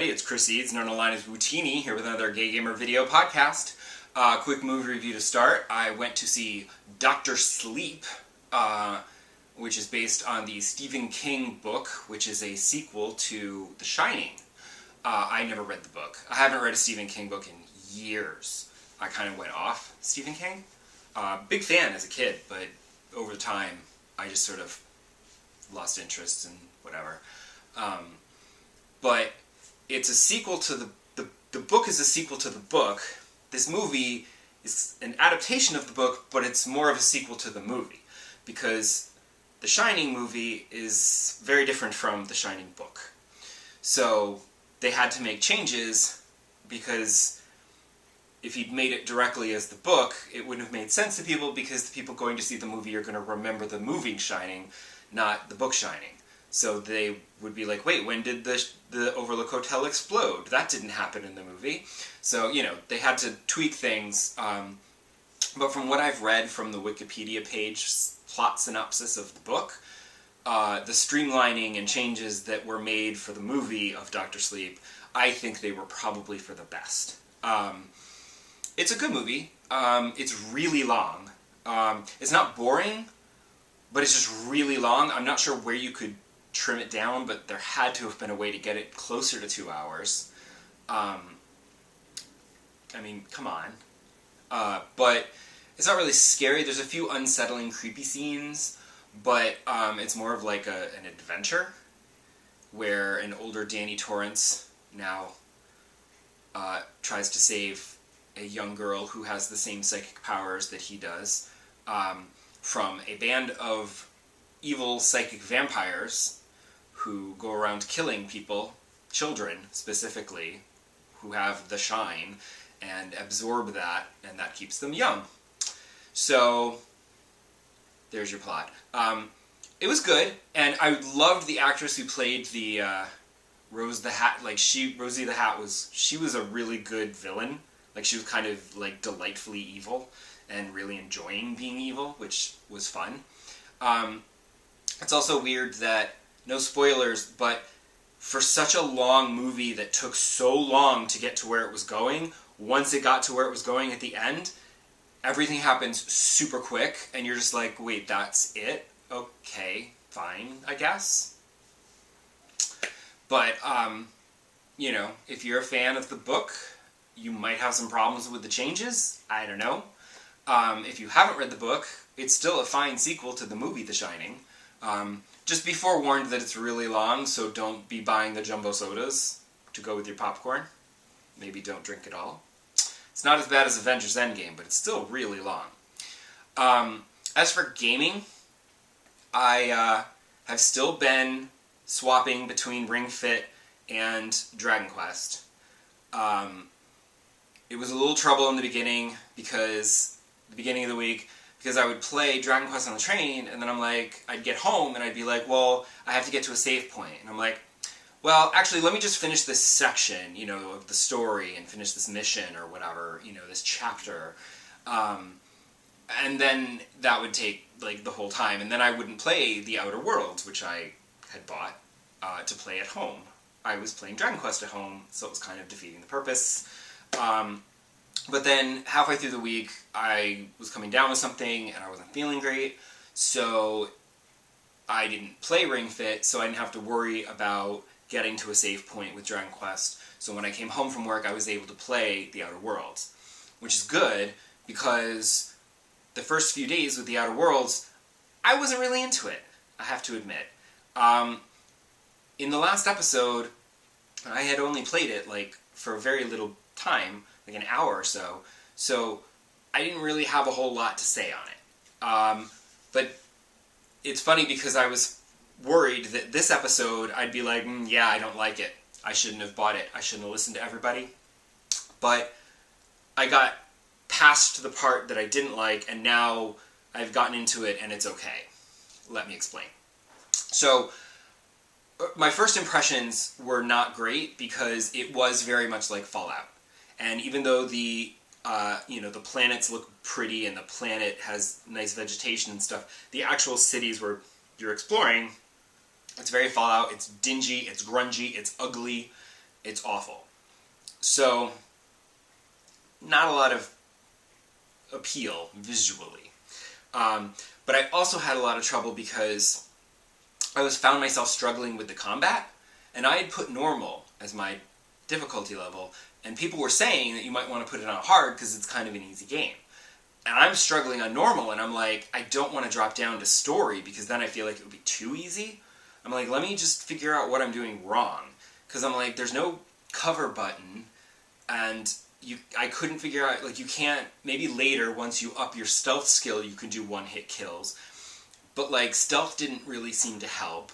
everybody. It's Chris Eads, known online as Wootini, here with another Gay Gamer video podcast. Quick movie review to start. I went to see Dr. Sleep, which is based on the Stephen King book, which is a sequel to The Shining. I never read the book. I haven't read a Stephen King book in years. I kind of went off Stephen King. Big fan as a kid, but over time I just sort of lost interest and whatever. But it's a sequel to the book is a sequel to the book. This movie is an adaptation of the book, but it's more of a sequel to the movie, because the Shining movie is very different from the Shining book. So they had to make changes, because if he'd made it directly as the book, it wouldn't have made sense to people, because the people going to see the movie are going to remember the movie Shining, not the book Shining. So they would be like, wait, when did the Overlook Hotel explode? That didn't happen in the movie. So, you know, they had to tweak things. But from what I've read from the Wikipedia page plot synopsis of the book, the streamlining and changes that were made for the movie of Dr. Sleep, I think they were probably for the best. It's a good movie. It's really long. It's not boring, but it's just really long. I'm not sure where you could trim it down, but there had to have been a way to get it closer to 2 hours. I mean, come on. But it's not really scary. There's a few unsettling, creepy scenes, but it's more of like an adventure, where an older Danny Torrance now tries to save a young girl who has the same psychic powers that he does, from a band of evil psychic vampires who go around killing people, children specifically, who have the shine, and absorb that, and that keeps them young. So, there's your plot. It was good, and I loved the actress who played the Rose the Hat. Like, Rosie the Hat she was a really good villain. Like, she was kind of, like, delightfully evil, and really enjoying being evil, which was fun. It's also weird that, no spoilers, but for such a long movie that took so long to get to where it was going, once it got to where it was going at the end, everything happens super quick, and you're just like, wait, that's it? Okay, fine, I guess. But, you know, if you're a fan of the book, you might have some problems with the changes. I don't know. If you haven't read the book, it's still a fine sequel to the movie The Shining. Just be forewarned that it's really long, so don't be buying the jumbo sodas to go with your popcorn. Maybe don't drink it all. It's not as bad as Avengers Endgame, but it's still really long. As for gaming, I have still been swapping between Ring Fit and Dragon Quest. It was a little trouble in the beginning, because the beginning of the week, because I would play Dragon Quest on the train, and then I'd get home, and I'd be like, well, I have to get to a save point. And I'm like, well, actually, let me just finish this section, you know, of the story, and finish this mission, or whatever, you know, this chapter. And then that would take, like, the whole time, and then I wouldn't play The Outer Worlds, which I had bought to play at home. I was playing Dragon Quest at home, so it was kind of defeating the purpose. But then, halfway through the week, I was coming down with something, and I wasn't feeling great, so I didn't play Ring Fit, so I didn't have to worry about getting to a save point with Dragon Quest. So when I came home from work, I was able to play The Outer Worlds, which is good, because the first few days with The Outer Worlds, I wasn't really into it, I have to admit. In the last episode, I had only played it, like, for very little time, like an hour or so, so I didn't really have a whole lot to say on it. But it's funny, because I was worried that this episode I'd be like, yeah, I don't like it. I shouldn't have bought it. I shouldn't have listened to everybody. But I got past the part that I didn't like, and now I've gotten into it, and it's okay. Let me explain. So, my first impressions were not great, because it was very much like Fallout. And even though the planets look pretty, and the planet has nice vegetation and stuff, the actual cities where you're exploring, it's very Fallout, it's dingy, it's grungy, it's ugly, It's awful. So, not a lot of appeal visually. But I also had a lot of trouble because I found myself struggling with the combat, and I had put normal as my difficulty level, and people were saying that you might want to put it on hard because it's kind of an easy game. And I'm struggling on normal, and I'm like, I don't want to drop down to story because then I feel like it would be too easy. I'm like, let me just figure out what I'm doing wrong. Because I'm like, there's no cover button, and I couldn't figure out, like, you can't, maybe later, once you up your stealth skill, you can do one-hit kills. But, like, stealth didn't really seem to help.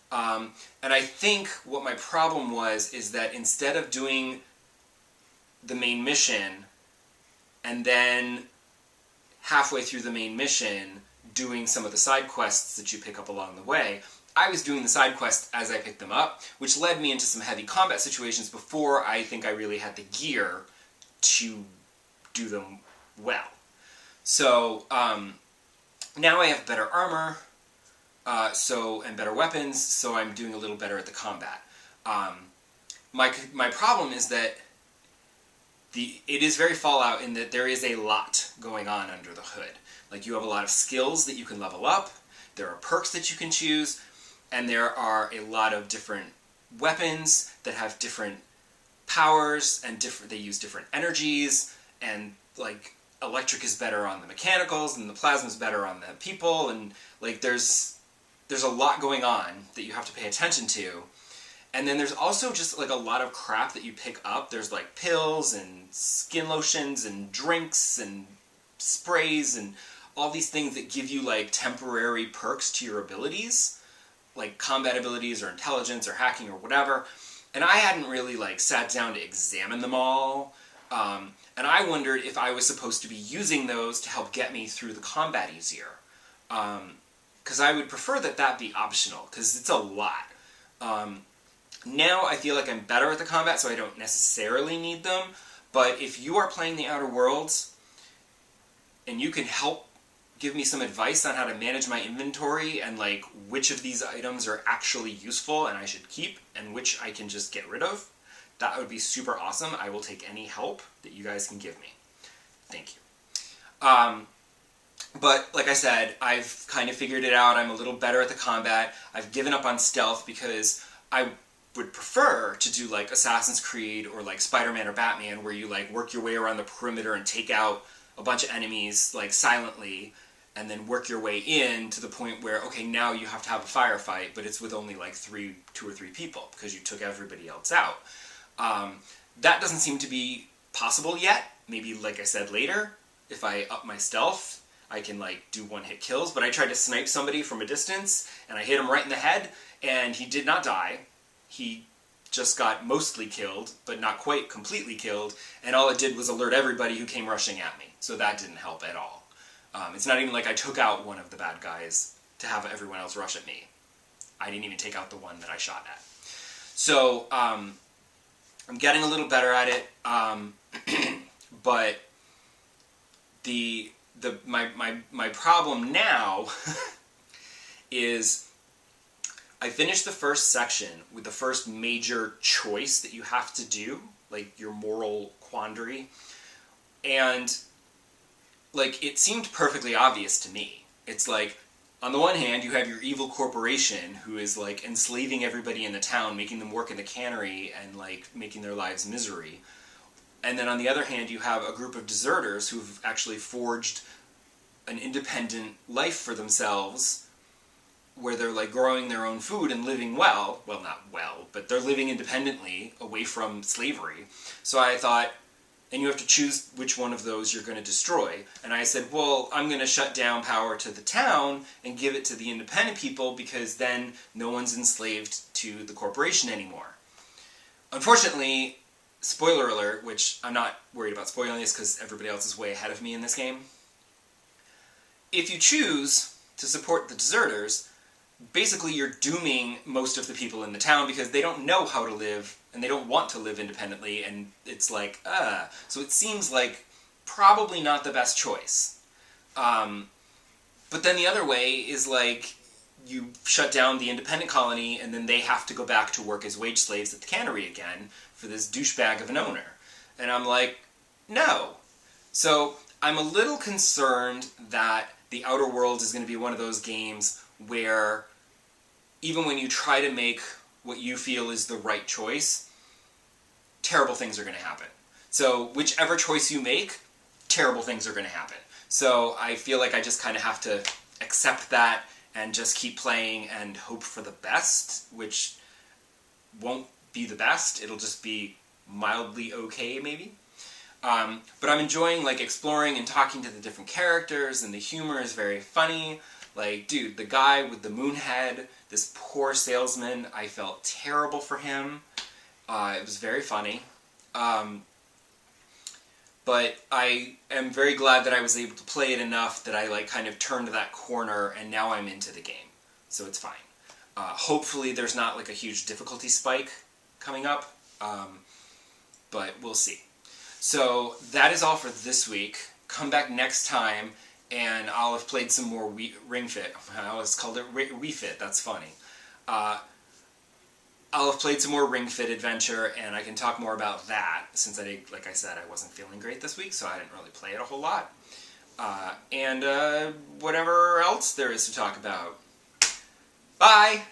And I think what my problem was is that instead of doing the main mission, and then halfway through the main mission, doing some of the side quests that you pick up along the way, I was doing the side quests as I picked them up, which led me into some heavy combat situations before I think I really had the gear to do them well. So, now I have better armor, and better weapons, so I'm doing a little better at the combat. My problem is that it is very Fallout in that there is a lot going on under the hood. Like, you have a lot of skills that you can level up, there are perks that you can choose, and there are a lot of different weapons that have different powers, and they use different energies, and, like, electric is better on the mechanicals, and the plasma is better on the people, and, like, there's a lot going on that you have to pay attention to. And then there's also just, like, a lot of crap that you pick up. There's, like, pills and skin lotions and drinks and sprays and all these things that give you, like, temporary perks to your abilities, like combat abilities or intelligence or hacking or whatever. And I hadn't really, like, sat down to examine them all. And I wondered if I was supposed to be using those to help get me through the combat easier. Because I would prefer that be optional, because it's a lot. Now I feel like I'm better at the combat, so I don't necessarily need them. But if you are playing the Outer Worlds, and you can help give me some advice on how to manage my inventory, and, like, which of these items are actually useful and I should keep, and which I can just get rid of, that would be super awesome. I will take any help that you guys can give me. Thank you. But, like I said, I've kind of figured it out. I'm a little better at the combat. I've given up on stealth because I would prefer to do, like, Assassin's Creed or, like, Spider-Man or Batman, where you, like, work your way around the perimeter and take out a bunch of enemies, like, silently, and then work your way in to the point where, okay, now you have to have a firefight, but it's with only, like, 2 or 3 people, because you took everybody else out. That doesn't seem to be possible yet. Maybe, like I said, later, if I up my stealth, I can, like, do one-hit kills. But I tried to snipe somebody from a distance, and I hit him right in the head, and he did not die. He just got mostly killed, but not quite completely killed, and all it did was alert everybody who came rushing at me. So that didn't help at all. It's not even like I took out one of the bad guys to have everyone else rush at me. I didn't even take out the one that I shot at. So, I'm getting a little better at it, but my problem now is I finished the first section with the first major choice that you have to do, like your moral quandary, and, like, it seemed perfectly obvious to me. It's like, on the one hand, you have your evil corporation who is, like, enslaving everybody in the town, making them work in the cannery and, like, making their lives misery. And then on the other hand, you have a group of deserters who've actually forged an independent life for themselves, where they're, like, growing their own food and living well. Well, not well, but they're living independently, away from slavery. So I thought, and you have to choose which one of those you're going to destroy. And I said, well, I'm going to shut down power to the town and give it to the independent people, because then no one's enslaved to the corporation anymore. Unfortunately, spoiler alert, which I'm not worried about spoiling this because everybody else is way ahead of me in this game. If you choose to support the deserters, basically you're dooming most of the people in the town, because they don't know how to live and they don't want to live independently, and it's like, so it seems like probably not the best choice. But then the other way is, like, you shut down the independent colony and then they have to go back to work as wage slaves at the cannery again for this douchebag of an owner. And I'm like, no. So I'm a little concerned that the Outer Worlds is going to be one of those games where even when you try to make what you feel is the right choice, terrible things are going to happen. So whichever choice you make, terrible things are going to happen. So I feel like I just kind of have to accept that and just keep playing and hope for the best, which won't be the best. It'll just be mildly okay, maybe. But I'm enjoying like exploring and talking to the different characters, and the humor is very funny. Like, dude, the guy with the moon head, this poor salesman, I felt terrible for him. It was very funny. But I am very glad that I was able to play it enough that I like kind of turned that corner and now I'm into the game. So it's fine. Hopefully there's not like a huge difficulty spike coming up, but we'll see. So that is all for this week. Come back next time and I'll have played some more Ring Fit. I always called it Wii Fit, that's funny. I'll have played some more Ring Fit Adventure, and I can talk more about that, since like I said, I wasn't feeling great this week, so I didn't really play it a whole lot. And whatever else there is to talk about. Bye!